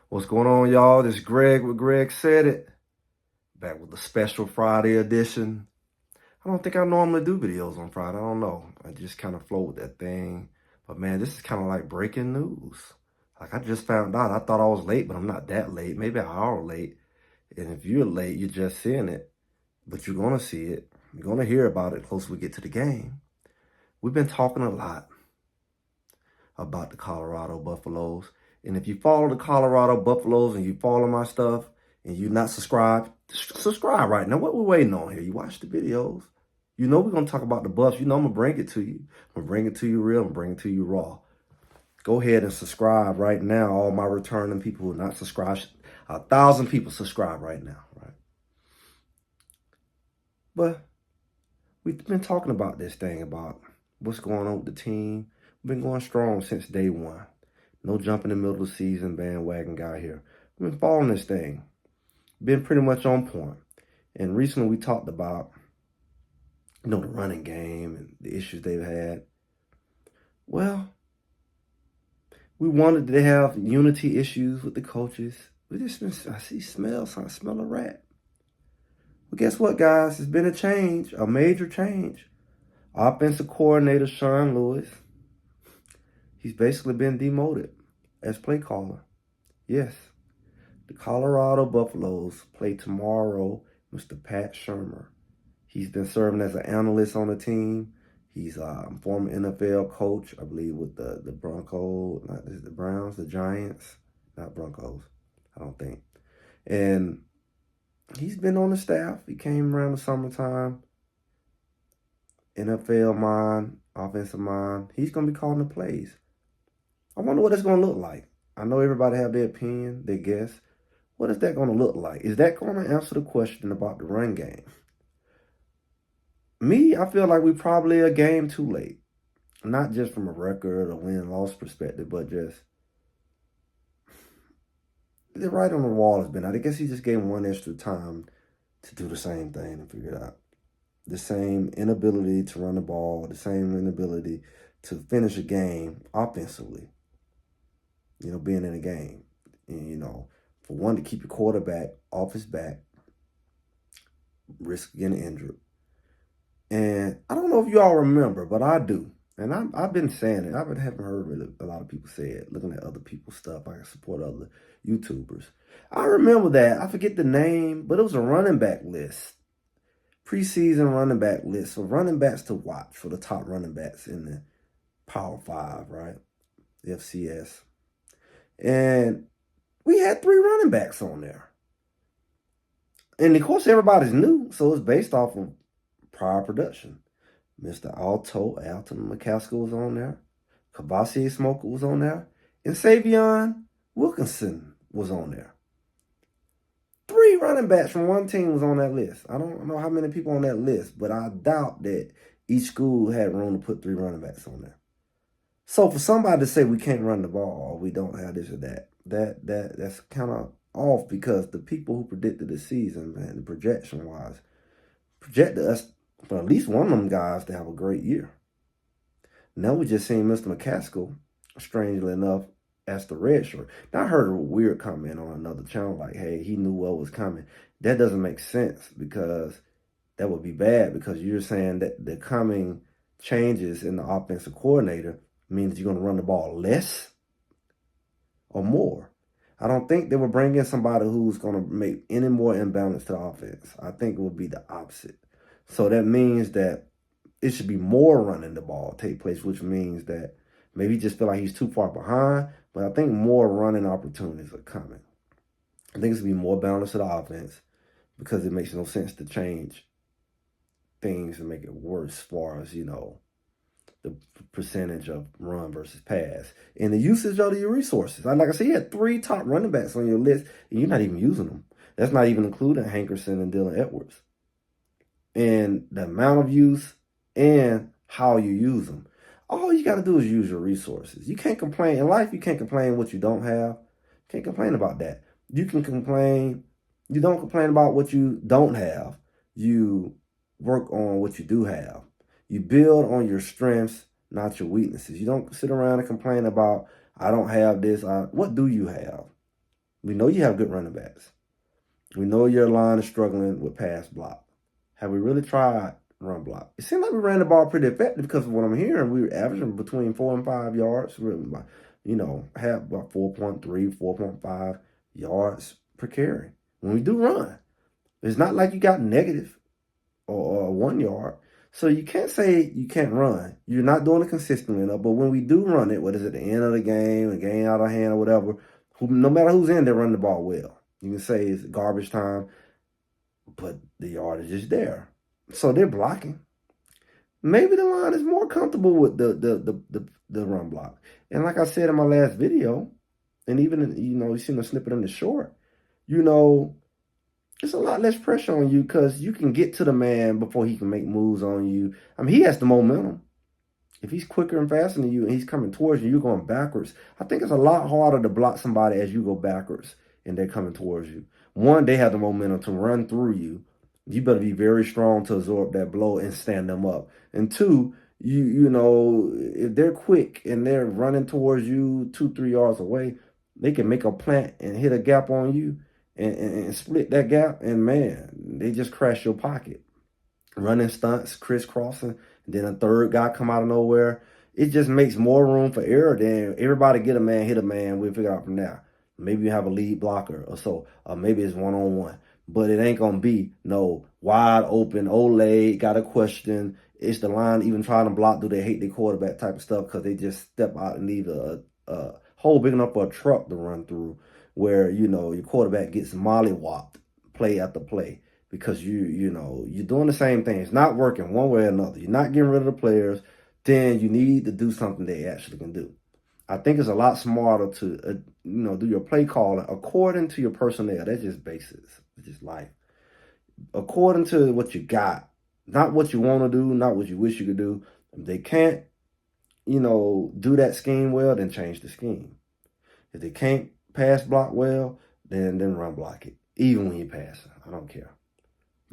What's going on, y'all? This is Greg with Greg Said It. Back with the special Friday edition. I don't think I normally do videos on Friday. I don't know. I just kind of flow with that thing. But man, this is kind of like breaking news. Like I just found out. I thought I was late, but I'm not that late. Maybe an hour late. And if you're late, you're just seeing it. But you're going to see it. You're going to hear about it close we get to the game. We've been talking a lot about the Colorado Buffaloes. And if you follow the Colorado Buffaloes and you follow my stuff and you're not subscribed, subscribe right now. What we waiting on here? You watch the videos. You know we're going to talk about the Buffs. You know I'm going to bring it to you. I'm going to bring it to you real. I'm going to bring it to you raw. Go ahead and subscribe right now. All my returning people who are not subscribed, 1,000 people subscribe right now, right? But we've been talking about this thing, about what's going on with the team. We've been going strong since day one. No jump in the middle of the season bandwagon guy here. We've been following this thing. Been pretty much on point. And recently we talked about, the running game and the issues they've had. Well, we wanted to have unity issues with the coaches. We just been, I smell a rat. Well, guess what, guys? There's been a change, a major change. Offensive coordinator Sean Lewis, he's basically been demoted as play caller. Yes, the Colorado Buffaloes play tomorrow, Mr. Pat Shurmer. He's been serving as an analyst on the team. He's a former NFL coach, I believe, with the Broncos, not the Browns, the Giants, not Broncos, I don't think. And he's been on the staff. He came around the summertime. NFL mind, offensive mind. He's going to be calling the plays. I wonder what it's going to look like. I know everybody have their opinion, their guess. What is that going to look like? Is that going to answer the question about the run game? Me, I feel like we probably a game too late. Not just from a record or win-loss perspective, but just the writing on the wall has been out. I guess he just gave him one extra time to do the same thing and figure it out. The same inability to run the ball, the same inability to finish a game offensively. Being in a game. And, for one, to keep your quarterback off his back, risk getting injured. And I don't know if you all remember, but I do. And I've been saying it. Haven't heard a lot of people say it. Looking at other people's stuff, I can support other YouTubers. I remember that. I forget the name, but it was a running back list. Preseason running back list. So running backs to watch for the top running backs in the Power 5, right? The FCS. And we had 3 running backs on there. And of course, everybody's new, so it's based off of prior production. Mr. Alton McCaskill was on there. Kavasi Smoker was on there. And Savion Wilkinson was on there. 3 running backs from one team was on that list. I don't know how many people on that list, but I doubt that each school had room to put 3 running backs on there. So for somebody to say we can't run the ball or we don't have this or that's kind of off, because the people who predicted the season, man, the projection-wise, projected us for at least one of them guys to have a great year. Now we just seen Mr. McCaskill, strangely enough, as the redshirt. Now I heard a weird comment on another channel like, hey, he knew what was coming. That doesn't make sense, because that would be bad, because you're saying that the coming changes in the offensive coordinator means you're going to run the ball less or more. I don't think they will bring in somebody who's going to make any more imbalance to the offense. I think it would be the opposite. So that means that it should be more running the ball take place, which means that maybe he just feel like he's too far behind, but I think more running opportunities are coming. I think it's going to be more balance to the offense, because it makes no sense to change things and make it worse as far as, the percentage of run versus pass and the usage of your resources. Like I said, you had 3 top running backs on your list and you're not even using them. That's not even including Hankerson and Dylan Edwards. And the amount of use and how you use them. All you got to do is use your resources. You can't complain. In life, you can't complain what you don't have. You can't complain about that. You can complain. You don't complain about what you don't have. You work on what you do have. You build on your strengths, not your weaknesses. You don't sit around and complain about, I don't have this. What do you have? We know you have good running backs. We know your line is struggling with pass block. Have we really tried run block? It seemed like we ran the ball pretty effective because of what I'm hearing. We were averaging between 4 and 5 yards. Have about 4.3, 4.5 yards per carry. When we do run, it's not like you got negative or 1 yard. So you can't say you can't run. You're not doing it consistently enough. But when we do run it, whether it's at the end of the game, a game out of hand or whatever, no matter who's in, they run the ball well. You can say it's garbage time, but the yardage is there. So they're blocking. Maybe the line is more comfortable with the run block. And like I said in my last video, and even you seen a snippet in the short, it's a lot less pressure on you because you can get to the man before he can make moves on you. I mean, he has the momentum. If he's quicker and faster than you and he's coming towards you, you're going backwards. I think it's a lot harder to block somebody as you go backwards and they're coming towards you. One, they have the momentum to run through you. You better be very strong to absorb that blow and stand them up. And two, if they're quick and they're running towards you 2-3 yards away, they can make a plant and hit a gap on you and split that gap. And man, they just crash your pocket. Running stunts, crisscrossing, and then a third guy come out of nowhere. It just makes more room for error than everybody get a man, hit a man. We'll figure out from there. Maybe you have a lead blocker or so, or maybe it's one-on-one. But it ain't going to be no wide open, Olay, got a question. It's the line even trying to block, do they hate their quarterback type of stuff because they just step out and leave a hole big enough for a truck to run through where, your quarterback gets mollywopped play after play. Because you're doing the same thing. It's not working one way or another. You're not getting rid of the players. Then you need to do something they actually can do. I think it's a lot smarter to do your play calling according to your personnel. That's just basics. It's just life. According to what you got, not what you want to do, not what you wish you could do. If they can't, do that scheme well, then change the scheme. If they can't pass block well, then run block it. Even when you pass, I don't care.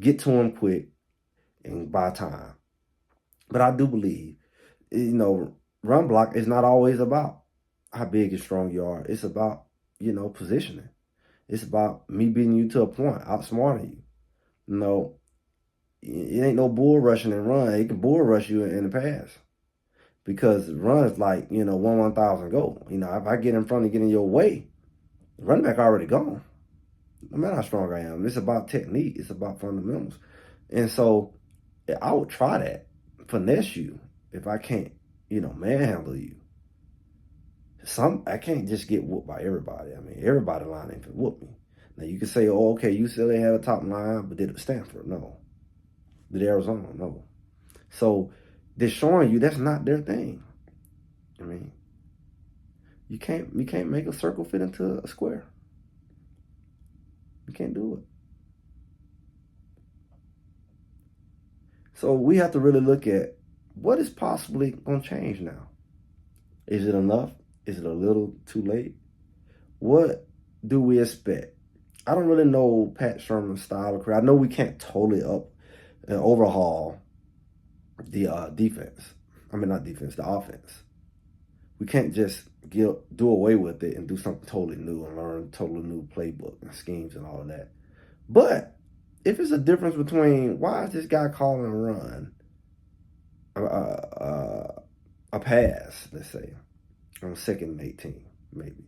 Get to them quick and buy time. But I do believe, run block is not always about how big and strong you are. It's about, positioning. It's about me beating you to a point, outsmarting you. It ain't no bull rushing and run. It can bull rush you in the pass. Because run is like, 1,000 go. If I get in front and get in your way, the running back already gone. No matter how strong I am, it's about technique. It's about fundamentals. And so I would try that, finesse you if I can't, manhandle you. I can't just get whooped by everybody. I mean, everybody line ain't finna whoop me. Now you can say, oh, okay, you said they had a top line, but did it Stanford? No. Did Arizona? No. So they're showing you that's not their thing. I mean, you can't make a circle fit into a square. You can't do it. So we have to really look at what is possibly going to change now. Is it enough? Is it a little too late? What do we expect? I don't really know Pat Shurmer's style of career. I know we can't totally overhaul the defense. I mean, not defense, the offense. We can't just do away with it and do something totally new and learn totally new playbook and schemes and all of that. But if it's a difference between why is this guy calling a run, a pass, let's say, on 2nd and 18, maybe.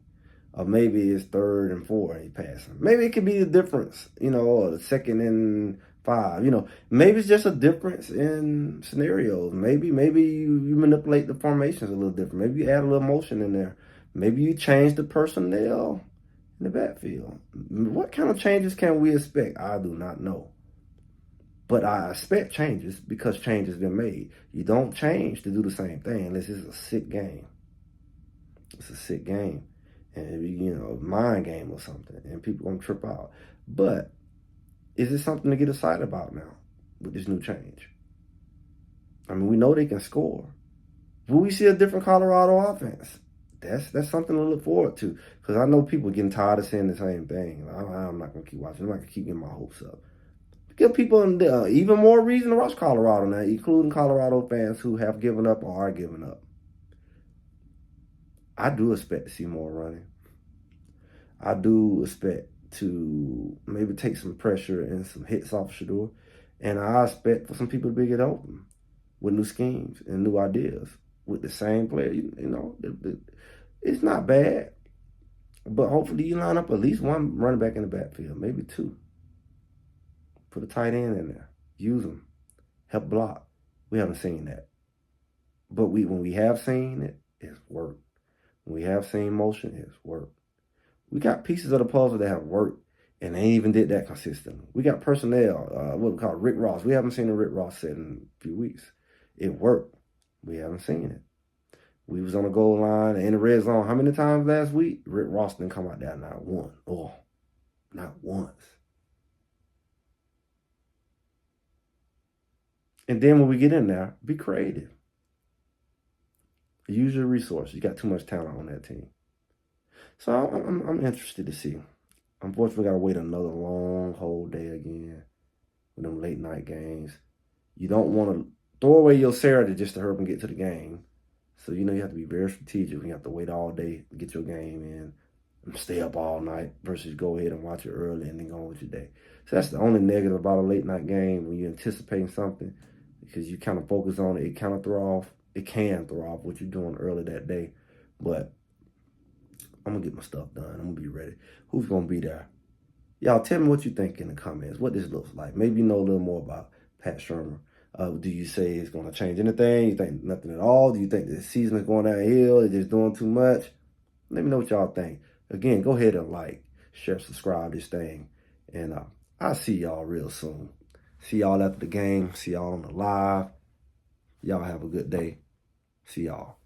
Or maybe it's 3rd and 4 and he passing. Maybe it could be the difference, or the 2nd and 5. Maybe it's just a difference in scenarios. Maybe you manipulate the formations a little different. Maybe you add a little motion in there. Maybe you change the personnel in the backfield. What kind of changes can we expect? I do not know. But I expect changes because change has been made. You don't change to do the same thing unless it's a sick game. It's a sick game. And, mind game or something. And people going to trip out. But is it something to get excited about now with this new change? I mean, we know they can score. Will we see a different Colorado offense? That's something to look forward to. Because I know people getting tired of saying the same thing. I'm not going to keep watching. I'm not going to keep getting my hopes up. Give people even more reason to watch Colorado now, including Colorado fans who have given up or are giving up. I do expect to see more running. I do expect to maybe take some pressure and some hits off Shador. And I expect for some people to be get open with new schemes and new ideas with the same player. It's not bad. But hopefully you line up at least one running back in the backfield, maybe two. Put a tight end in there. Use them. Help block. We haven't seen that. But when we have seen it, it's worked. When we have seen motion, it's worked. We got pieces of the puzzle that have worked, and they ain't even did that consistently. We got personnel, what we call Rick Ross. We haven't seen a Rick Ross set in a few weeks. It worked. We haven't seen it. We was on the goal line in the red zone how many times last week? Rick Ross didn't come out there not one. Oh, not once. And then when we get in there, be creative. Use your resources. You got too much talent on that team. So I'm interested to see. Unfortunately, we got to wait another long whole day again with them late night games. You don't want to throw away your Saturday just to hurry up and get to the game. So, you have to be very strategic. You have to wait all day to get your game in and stay up all night versus go ahead and watch it early and then go on with your day. So that's the only negative about a late night game when you're anticipating something because you kind of focus on it. It kind of it can throw off what you're doing early that day. But I'm going to get my stuff done. I'm going to be ready. Who's going to be there? Y'all tell me what you think in the comments, what this looks like. Maybe you know a little more about Pat Shurmer. Do you say it's going to change anything? You think nothing at all? Do you think the season is going downhill? It's just doing too much? Let me know what y'all think. Again, go ahead and like, share, subscribe this thing. And I'll see y'all real soon. See y'all after the game. See y'all on the live. Y'all have a good day. See y'all.